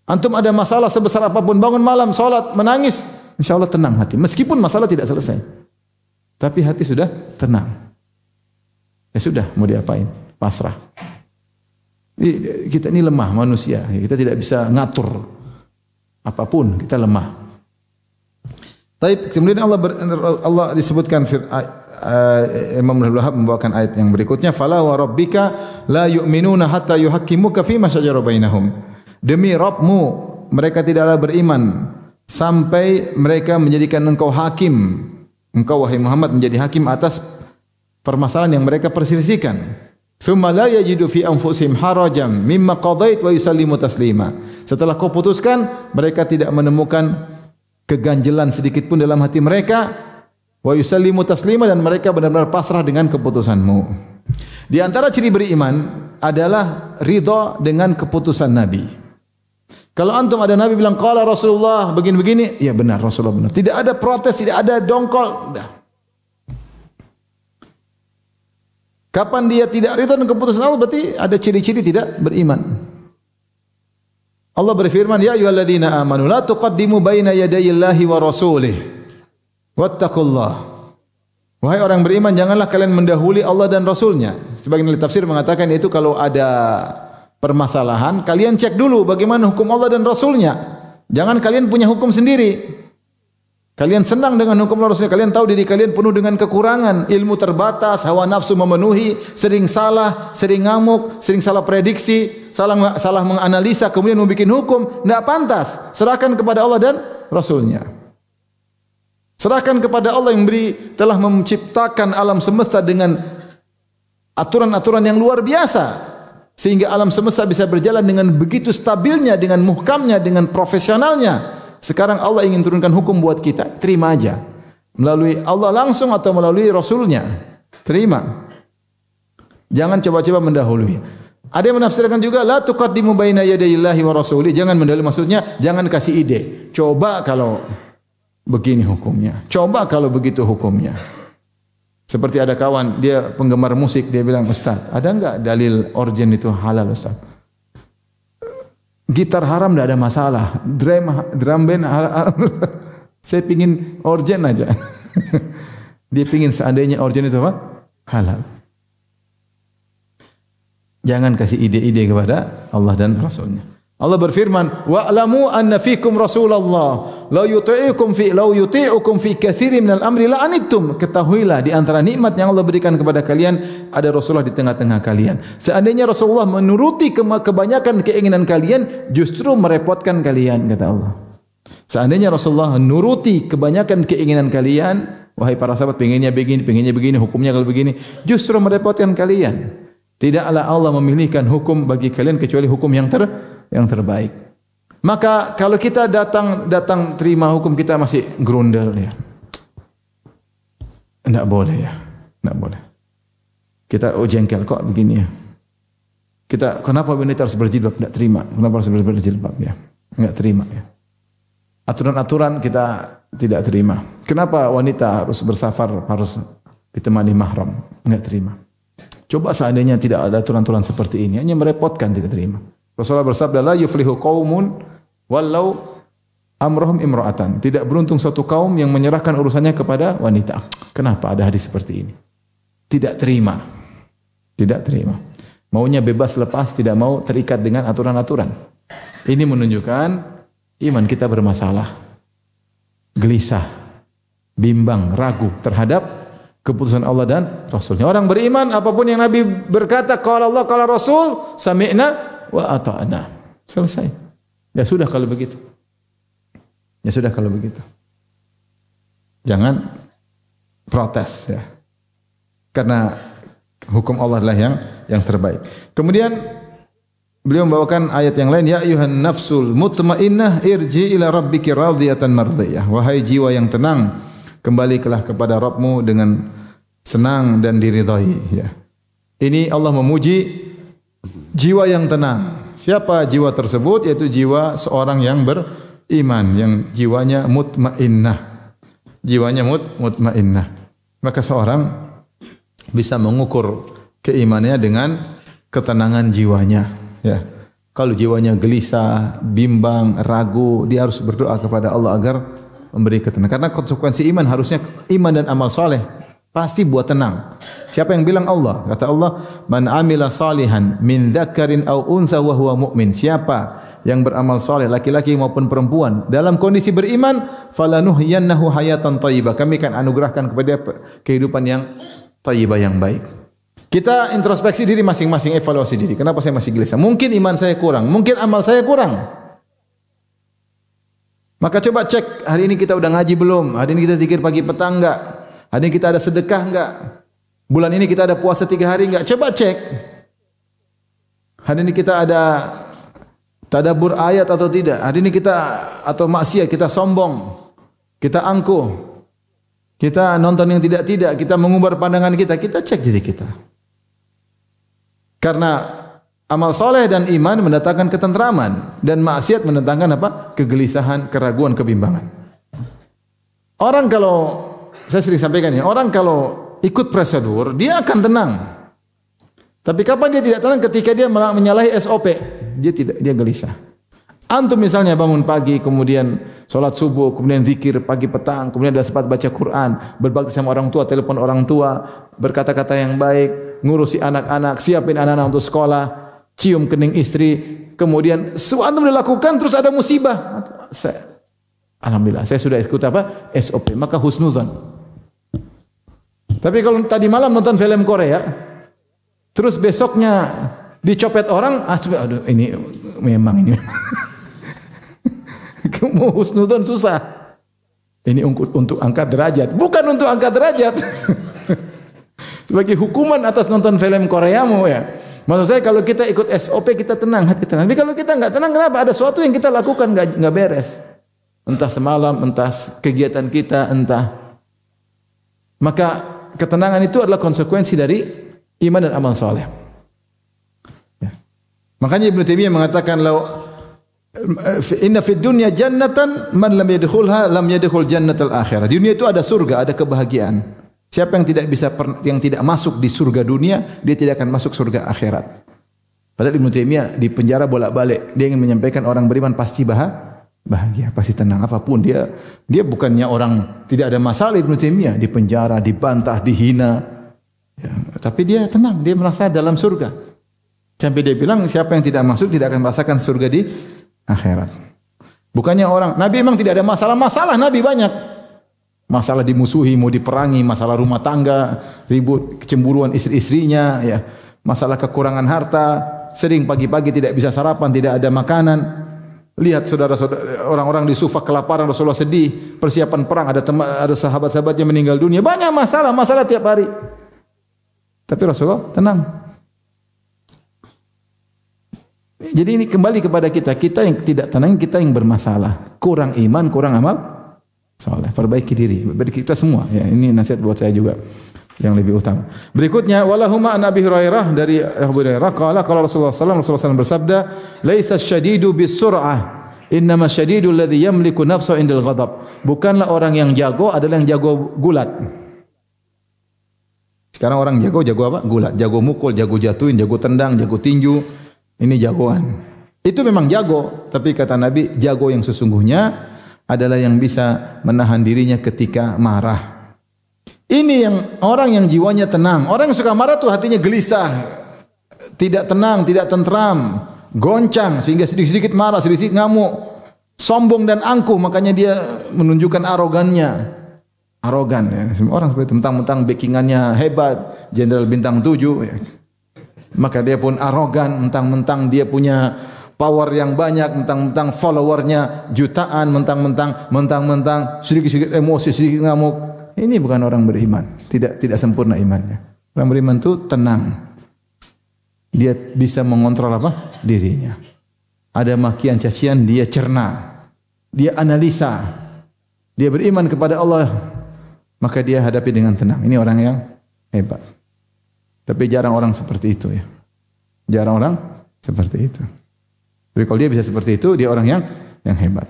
Antum ada masalah sebesar apapun, bangun malam, salat, menangis, insya Allah tenang hati. Meskipun masalah tidak selesai, tapi hati sudah tenang. Ya sudah, mau diapain? Pasrah. Kita ini lemah manusia, kita tidak bisa ngatur apapun, kita lemah. Tapi kemudian Allah disebutkan, Imam Ibnu Wahab membawakan ayat yang berikutnya, fala wa rabbika la yu'minuna hatta yuhaqqimuka fi ma shajara bainahum. Demi Rabbmu, mereka tidaklah beriman sampai mereka menjadikan engkau hakim. Engkau wahai Muhammad menjadi hakim atas permasalahan yang mereka perselisihkan. Tsumma la yajidu fi anfusihim harajan mimma qadait wa yusallimu taslima. Setelah kau putuskan, mereka tidak menemukan keganjelan sedikit pun dalam hati mereka, wa yusallimu taslima, dan mereka benar-benar pasrah dengan keputusanmu. Di antara ciri beriman adalah ridha dengan keputusan Nabi. Kalau antum ada Nabi bilang qala Rasulullah begini-begini, ya benar, Rasulullah benar. Tidak ada protes, tidak ada dongkol. Udah. Kapan dia tidak ridha dengan keputusan Allah, berarti ada ciri-ciri tidak beriman. Allah berfirman, "Ya ayyuhalladzina amanu la tuqaddimu baina yadayillahi wa rasulih. Wattaqullah." Wahai orang beriman, janganlah kalian mendahului Allah dan Rasulnya. Sebagian ahli tafsir mengatakan itu kalau ada permasalahan, kalian cek dulu bagaimana hukum Allah dan Rasulnya. Jangan kalian punya hukum sendiri. Kalian senang dengan hukum Allah Rasulnya, kalian tahu diri kalian penuh dengan kekurangan, ilmu terbatas, hawa nafsu memenuhi, sering salah, sering ngamuk, sering salah prediksi, salah menganalisa, kemudian membuat hukum. Tidak pantas. Serahkan kepada Allah dan Rasulnya. Serahkan kepada Allah yang telah menciptakan alam semesta dengan aturan-aturan yang luar biasa, sehingga alam semesta bisa berjalan dengan begitu stabilnya, dengan muhkamnya, dengan profesionalnya. Sekarang Allah ingin turunkan hukum buat kita, terima aja. Melalui Allah langsung atau melalui Rasulnya, terima. Jangan coba-coba mendahului. Ada yang menafsirkan juga, la tuqaddimu baina yadayillahi wa rasuli. Jangan mendahului, maksudnya jangan kasih ide. Coba kalau begini hukumnya. Coba kalau begitu hukumnya. Seperti ada kawan, dia penggemar musik, dia bilang, "Ustaz, ada enggak dalil organ itu halal, Ustaz? Gitar haram tidak ada masalah, drum band halal." Saya pingin organ aja. Dia pingin seandainya organ itu apa? Halal. Jangan kasih ide-ide kepada Allah dan Rasulnya. Allah berfirman, "Wa'lamu anna fikum Rasulullah, law yuti'ukum fi katsirin minal amri la'anittum." Ketahuilah di antara nikmat yang Allah berikan kepada kalian ada Rasulullah di tengah-tengah kalian. Seandainya Rasulullah menuruti kebanyakan keinginan kalian, justru merepotkan kalian, kata Allah. Seandainya Rasulullah menuruti kebanyakan keinginan kalian, wahai para sahabat, pengennya begini, hukumnya kalau begini, justru merepotkan kalian. Tidaklah Allah memilihkan hukum bagi kalian kecuali hukum yang terbaik. Maka kalau kita datang terima hukum, kita masih gerundel ya. Enggak boleh ya. Enggak boleh. Kita jengkel kok begini ya. Kenapa wanita harus berjilbab? Enggak terima. Kenapa harus berjilbab ya? Enggak terima ya. Aturan-aturan kita tidak terima. Kenapa wanita harus bersafar, harus ditemani mahram? Enggak terima. Coba seandainya tidak ada aturan-aturan seperti ini, hanya merepotkan, tidak terima. Rasulullah bersabda, "La yuflihu qaumun walau amrohum imra'atan." Tidak beruntung suatu kaum yang menyerahkan urusannya kepada wanita. Kenapa ada hadis seperti ini? Tidak terima. Tidak terima. Maunya bebas lepas, tidak mau terikat dengan aturan-aturan. Ini menunjukkan iman kita bermasalah. Gelisah, bimbang, ragu terhadap keputusan Allah dan Rasulnya. Orang beriman, apapun yang Nabi berkata, qala Allah, qala Rasul, sami'na wa ata'na. Selesai. Ya sudah kalau begitu. Ya sudah kalau begitu. Jangan protes ya. Karena hukum Allah adalah yang terbaik. Kemudian beliau membawakan ayat yang lain, ya ayyuhan nafsul mutmainnah irji ila rabbiki radiyatan mardiyah. Wahai jiwa yang tenang, kembalilah kepada Rabbmu dengan senang dan diridhai ya. Ini Allah memuji jiwa yang tenang. Siapa jiwa tersebut? Yaitu jiwa seorang yang beriman, yang jiwanya mutmainnah. Jiwanya mutmainnah. Maka seorang bisa mengukur keimanannya dengan ketenangan jiwanya. Ya. Kalau jiwanya gelisah, bimbang, ragu, dia harus berdoa kepada Allah agar memberi ketenangan. Karena konsekuensi iman harusnya iman dan amal soleh pasti buat tenang. Siapa yang bilang? Allah. Kata Allah, man amila salihan min dzakarin aw unsa wa huwa mu'min. Siapa yang beramal saleh, laki-laki maupun perempuan, dalam kondisi beriman, falanuhyiyannahu hayatan thayyibah. Kami akan anugerahkan kepada dia kehidupan yang thayyibah, yang baik. Kita introspeksi diri masing-masing, evaluasi diri. Kenapa saya masih gelisah? Mungkin iman saya kurang, mungkin amal saya kurang. Maka coba cek, hari ini kita udah ngaji belum? Hari ini kita zikir pagi petang enggak? Hari ini kita ada sedekah enggak? Bulan ini kita ada puasa 3 hari enggak? Coba cek. Hari ini kita ada tadabbur ayat atau tidak? Hari ini kita atau maksiat, kita sombong, kita angkuh, kita nonton yang tidak-tidak, kita mengumbar pandangan kita. Kita cek diri kita. Karena amal soleh dan iman mendatangkan ketentraman, dan maksiat mendatangkan apa? Kegelisahan, keraguan, kebimbangan. Orang kalau, saya sering sampaikan ya, orang kalau ikut prosedur, dia akan tenang. Tapi kapan dia tidak tenang? Ketika dia menyalahi SOP, dia gelisah. Antum misalnya bangun pagi, kemudian sholat subuh, kemudian zikir pagi petang, kemudian ada sempat baca Quran, berbakti sama orang tua, telepon orang tua, berkata-kata yang baik, ngurusi anak-anak, siapin anak-anak untuk sekolah, cium kening istri, kemudian antum dilakukan terus ada musibah. Alhamdulillah, saya sudah ikut apa? SOP, maka husnudzon. Tapi kalau tadi malam nonton film Korea, terus besoknya dicopet orang, aduh ini memang. Mau husnudzon susah. Ini untuk angkat derajat, bukan untuk angkat derajat. Sebagai hukuman atas nonton film Koreamu ya. Maksud saya kalau kita ikut SOP kita tenang, hati tenang. Tapi kalau kita enggak tenang, kenapa? Ada sesuatu yang kita lakukan enggak beres. Entah semalam, entah kegiatan kita, entah. Maka ketenangan itu adalah konsekuensi dari iman dan amal saleh. Ya. Makanya Ibnu Taimiyah mengatakan inna fid dunya jannatan man lam yadkhulha lam yadkhul jannatal akhirah. Di dunia itu ada surga, ada kebahagiaan. Siapa yang tidak masuk di surga dunia, dia tidak akan masuk surga akhirat. Padahal Ibnu Taimiyah di penjara bolak-balik, dia ingin menyampaikan orang beriman pasti bahagia, pasti tenang apapun. Dia bukannya orang tidak ada masalah. Ibnu Taimiyah di penjara, dibantah, dihina. Ya, tapi dia tenang, dia merasa dalam surga. Sampai dia bilang siapa yang tidak masuk tidak akan merasakan surga di akhirat. Bukannya orang, Nabi memang tidak ada masalah Nabi banyak. Masalah dimusuhi, mau diperangi, masalah rumah tangga, ribut, kecemburuan istri-istrinya, ya. Masalah kekurangan harta, sering pagi-pagi tidak bisa sarapan, tidak ada makanan. Lihat saudara-saudara orang-orang di Sufa kelaparan, Rasulullah sedih, persiapan perang, ada sahabat-sahabatnya meninggal dunia, banyak masalah tiap hari. Tapi Rasulullah tenang. Jadi ini kembali kepada kita yang tidak tenang, kita yang bermasalah. Kurang iman, kurang amal saleh. Perbaiki diri. Kita semua. Ya, ini nasihat buat saya juga yang lebih utama. Berikutnya walahuma an Abi Hurairah dari Abu Hurairah qala Rasulullah sallallahu alaihi wasallam bersabda, "Laisa syadidu bis-sur'ah, innama syadidu alladhi yamliku nafsahu indal ghadab." Bukanlah orang yang jago adalah yang jago gulat. Sekarang orang jago apa? Gulat. Jago mukul, jago jatuhin, jago tendang, jago tinju. Ini jagoan. Itu memang jago, tapi kata Nabi, jago yang sesungguhnya adalah yang bisa menahan dirinya ketika marah. Ini yang orang yang jiwanya tenang. Orang yang suka marah tuh hatinya gelisah, tidak tenang, tidak tentram, goncang sehingga sedikit-sedikit marah, sedikit ngamuk, sombong dan angkuh, makanya dia menunjukkan arogannya. Arogan ya. Orang seperti itu mentang-mentang backingannya hebat, jenderal bintang 7 ya. Maka dia pun arogan, mentang-mentang dia punya power yang banyak, mentang-mentang followernya jutaan, mentang-mentang sedikit-sedikit emosi, sedikit ngamuk. Ini bukan orang beriman, tidak sempurna imannya. Orang beriman itu tenang. Dia bisa mengontrol apa? Dirinya. Ada makian cacian, dia cerna. Dia analisa. Dia beriman kepada Allah, maka dia hadapi dengan tenang. Ini orang yang hebat. Tapi jarang orang seperti itu ya. Jarang orang seperti itu. Tapi kalau dia bisa seperti itu, dia orang yang hebat.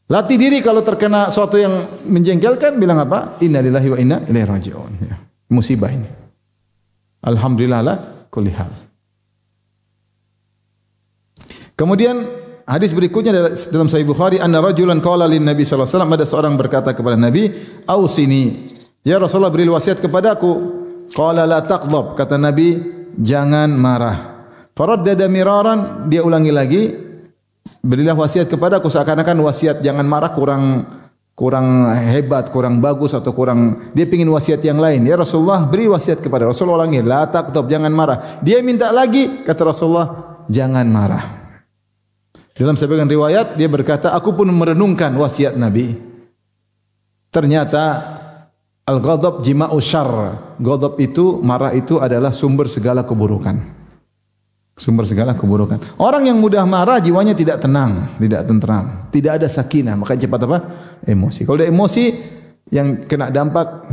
Latih diri kalau terkena sesuatu yang menjengkelkan, bilang apa? Inna lillahi wa inna ilaihi raji'un. Ya. Musibah ini. Alhamdulillah la kulli hal. Kemudian hadis berikutnya dalam Sahih Bukhari, anna rajulan qala lin Nabi sallallahu alaihi wasallam, ada seorang berkata kepada Nabi, "Ausini, ya Rasulullah, beri wasiat kepadaku." Qala la taghdab, kata Nabi, jangan marah. Faraddada miraran, dia ulangi lagi, berilah wasiat kepadaku, seakan-akan wasiat jangan marah kurang hebat, kurang bagus atau kurang, dia pingin wasiat yang lain. Ya Rasulullah, beri wasiat kepada Rasulullah, ulangi, la taghdab, jangan marah. Dia minta lagi, kata Rasulullah, jangan marah. Dalam sebagian riwayat dia berkata, aku pun merenungkan wasiat Nabi. Ternyata al-ghadab jima'u syarr. Ghadab itu, marah itu adalah sumber segala keburukan. Sumber segala keburukan. Orang yang mudah marah jiwanya tidak tenang, tidak tentram, tidak ada sakinah, maka cepat apa? Emosi. Kalau ada emosi yang kena dampak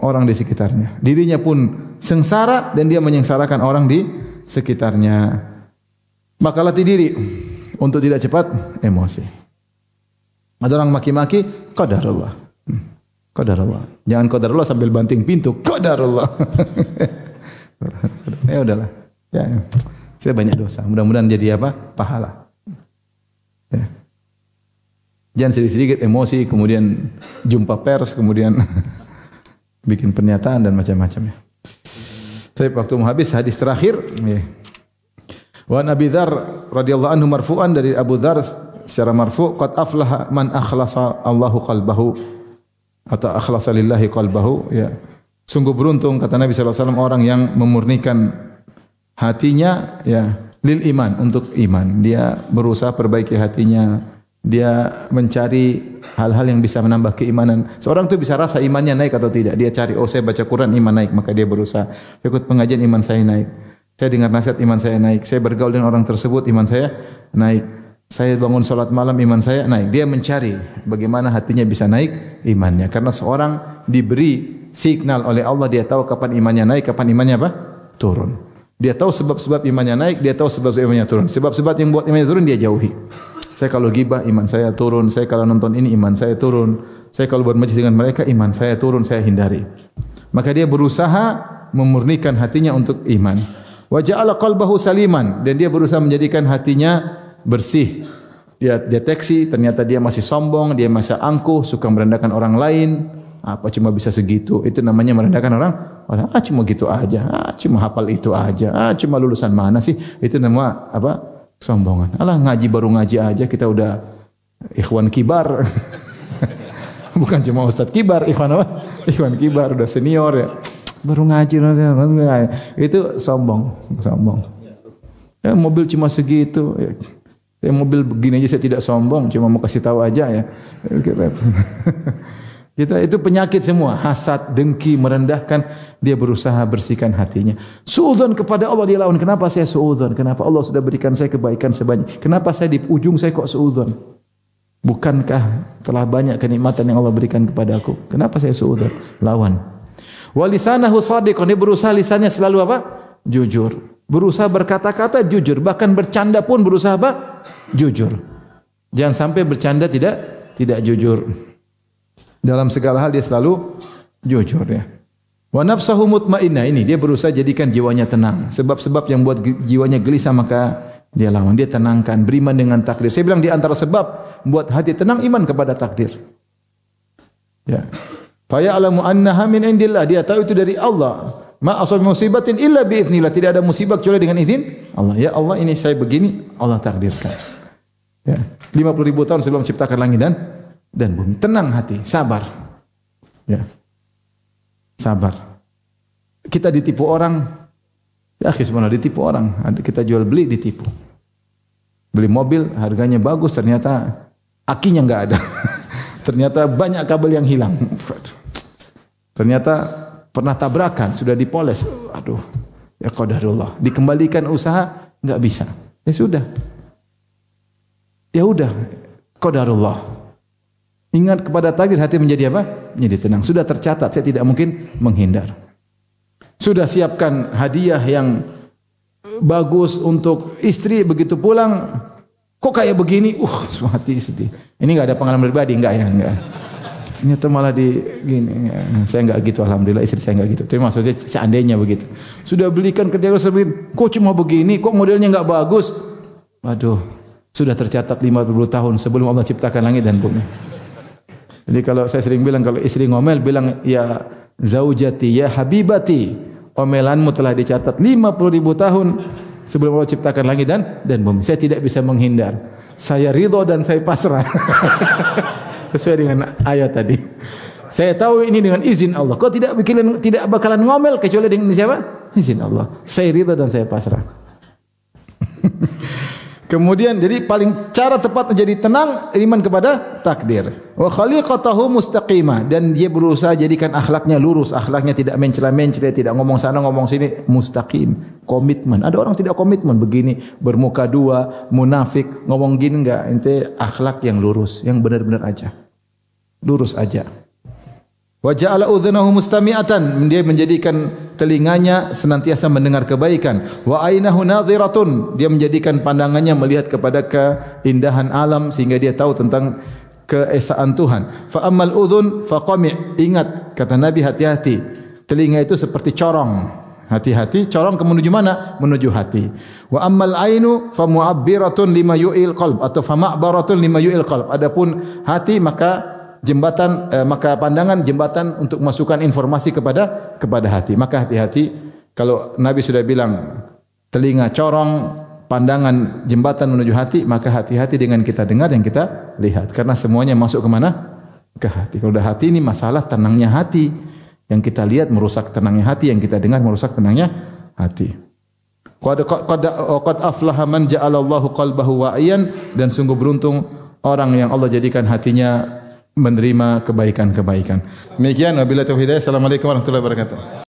orang di sekitarnya. Dirinya pun sengsara dan dia menyengsarakan orang di sekitarnya. Maka latih diri untuk tidak cepat emosi. Ada orang maki-maki, qadarullah. Qadarullah. Jangan qadarullah sambil banting pintu. Qadarullah. Ya udahlah. Ya. Saya banyak dosa. Mudah-mudahan jadi apa? Pahala. Ya. Jangan sedikit-sedikit emosi, kemudian jumpa pers, kemudian bikin pernyataan dan macam-macam ya. Tapi waktu mau habis hadis terakhir ya. Wa Abi Dzar radhiyallahu anhu marfu'an, dari Abu Dzar secara marfu', qad aflaha man akhlasa Allahu qalbahu atau akhlasa lillahi qalbahu ya. Sungguh beruntung kata Nabi sallallahu alaihi wasallam orang yang memurnikan hatinya ya lil iman, untuk iman. Dia berusaha perbaiki hatinya, dia mencari hal-hal yang bisa menambah keimanan. Seorang itu bisa rasa imannya naik atau tidak. Dia cari, oh saya baca Quran iman naik, maka dia berusaha. Saya ikut pengajian iman saya naik. Saya dengar nasihat iman saya naik. Saya bergaul dengan orang tersebut iman saya naik. Saya bangun salat malam iman saya naik. Dia mencari bagaimana hatinya bisa naik imannya. Karena seorang diberi signal oleh Allah, dia tahu kapan imannya naik, kapan imannya apa? Turun. Dia tahu sebab-sebab imannya naik, dia tahu sebab-sebab imannya turun. Sebab-sebab yang buat imannya turun dia jauhi. Saya kalau gibah iman saya turun, saya kalau nonton ini iman saya turun, saya kalau bermajlis dengan mereka iman saya turun, saya hindari. Maka dia berusaha memurnikan hatinya untuk iman. Wa ja'ala qalbahu saliman, dan dia berusaha menjadikan hatinya bersih. Dia deteksi ternyata dia masih sombong, dia masih angkuh, suka merendahkan orang lain. Apa cuma bisa segitu? Itu namanya merendahkan orang. Cuma gitu aja. Cuma hafal itu aja. Cuma lulusan mana sih? Itu nama apa? Sombongan. Alah, ngaji baru ngaji aja kita udah ikhwan kibar. Bukan cuma ustaz kibar, ikhwan apa? Ikhwan kibar udah senior ya. Baru ngaji itu sombong. Ya, mobil cuma segitu. Ya, mobil begini aja saya tidak sombong, cuma mau kasih tahu aja ya. Kita itu penyakit semua, hasad, dengki, merendahkan. Dia berusaha bersihkan hatinya. Suudzon kepada Allah dia lawan. Kenapa saya suudzon? Kenapa Allah sudah berikan saya kebaikan sebanyak? Kenapa saya di ujung saya kok suudzon? Bukankah telah banyak kenikmatan yang Allah berikan kepada aku? Kenapa saya suudzon? Lawan. Walisanahu shadiqun, dia berusaha lisannya selalu apa? Jujur. Berusaha berkata-kata jujur, bahkan bercanda pun berusaha apa? Jujur. Jangan sampai bercanda tidak jujur. Dalam segala hal dia selalu jujur ya. Wa nafsahu mutmainnah, ini dia berusaha jadikan jiwanya tenang. Sebab-sebab yang buat jiwanya gelisah maka dia lawan, dia tenangkan, beriman dengan takdir. Saya bilang di antara sebab buat hati tenang iman kepada takdir. Ya. Fa ya'lamu annaha min indillah, dia tahu itu dari Allah. Ma asab musibatin illa bi idznillah, tidak ada musibah kecuali dengan izin Allah. Ya Allah, ini saya begini, Allah takdirkan. Ya. 50.000 tahun sebelum menciptakan langit dan bumi. Tenang hati, sabar. Ya. Sabar. Kita ditipu orang, ya sebenarnya ditipu orang. Kita jual beli ditipu. Beli mobil harganya bagus, ternyata akinya enggak ada. Ternyata banyak kabel yang hilang. Ternyata pernah tabrakan, sudah dipoles. Aduh, ya qadarullah. Dikembalikan usaha enggak bisa. Ya sudah. Ya udah, qadarullah. Ingat kepada takdir, hati menjadi apa? Menjadi tenang. Sudah tercatat, saya tidak mungkin menghindar. Sudah siapkan hadiah yang bagus untuk istri, begitu pulang, kok kayak begini? Hati sedih. Ini enggak ada pengalaman pribadi, enggak ya? Enggak. Ternyata malah di gini. Saya enggak gitu, alhamdulillah istri saya enggak gitu. Tapi maksudnya seandainya begitu. Sudah belikan kerja tersebut, kok cuma begini? Kok modelnya enggak bagus? Waduh, sudah tercatat 50 tahun sebelum Allah ciptakan langit dan bumi. Jadi kalau saya sering bilang, kalau istri ngomel, bilang ya zaujati, ya habibati, omelanmu telah dicatat 50.000 tahun sebelum Allah ciptakan langit dan bumi. Saya tidak bisa menghindar. Saya ridho dan saya pasrah. Sesuai dengan ayat tadi. Saya tahu ini dengan izin Allah. Kau tidak bakalan ngomel kecuali dengan siapa? Izin Allah. Saya ridho dan saya pasrah. Kemudian jadi paling cara tepat menjadi tenang iman kepada takdir. Wa khaliqatahu mustaqimah, dan dia berusaha jadikan akhlaknya lurus, akhlaknya tidak mencela-mencela, tidak ngomong sana ngomong sini, mustaqim, komitmen. Ada orang tidak komitmen begini, bermuka dua, munafik, ngomong gini enggak, ente akhlak yang lurus, yang benar-benar aja. Lurus aja. Wa ja'ala udhunahu mustami'atan, dia menjadikan telinganya senantiasa mendengar kebaikan. Wa ainahu nadhiratun, dia menjadikan pandangannya melihat kepada keindahan alam sehingga dia tahu tentang keesaan Tuhan. Fa ammal udhun fa qami', ingat kata Nabi, hati-hati. Telinga itu seperti corong. Hati-hati corong ke menuju mana? Menuju hati. Wa ammal ainu fa mu'abbiratun lima yu'il qalb atau fa ma'baratun lima yu'il qalb. Adapun hati maka jembatan maka pandangan jembatan untuk masukkan informasi kepada hati. Maka hati-hati kalau Nabi sudah bilang telinga corong, pandangan jembatan menuju hati, maka hati-hati dengan kita dengar yang kita lihat karena semuanya masuk ke mana? Ke hati. Kalau udah hati ini masalah tenangnya hati. Yang kita lihat merusak tenangnya hati, yang kita dengar merusak tenangnya hati. Qad aflaha man ja'alallahu qalbahu wa'iyan, dan sungguh beruntung orang yang Allah jadikan hatinya menerima kebaikan-kebaikan. Demikian wabillahi taufiq. Assalamualaikum warahmatullahi wabarakatuh.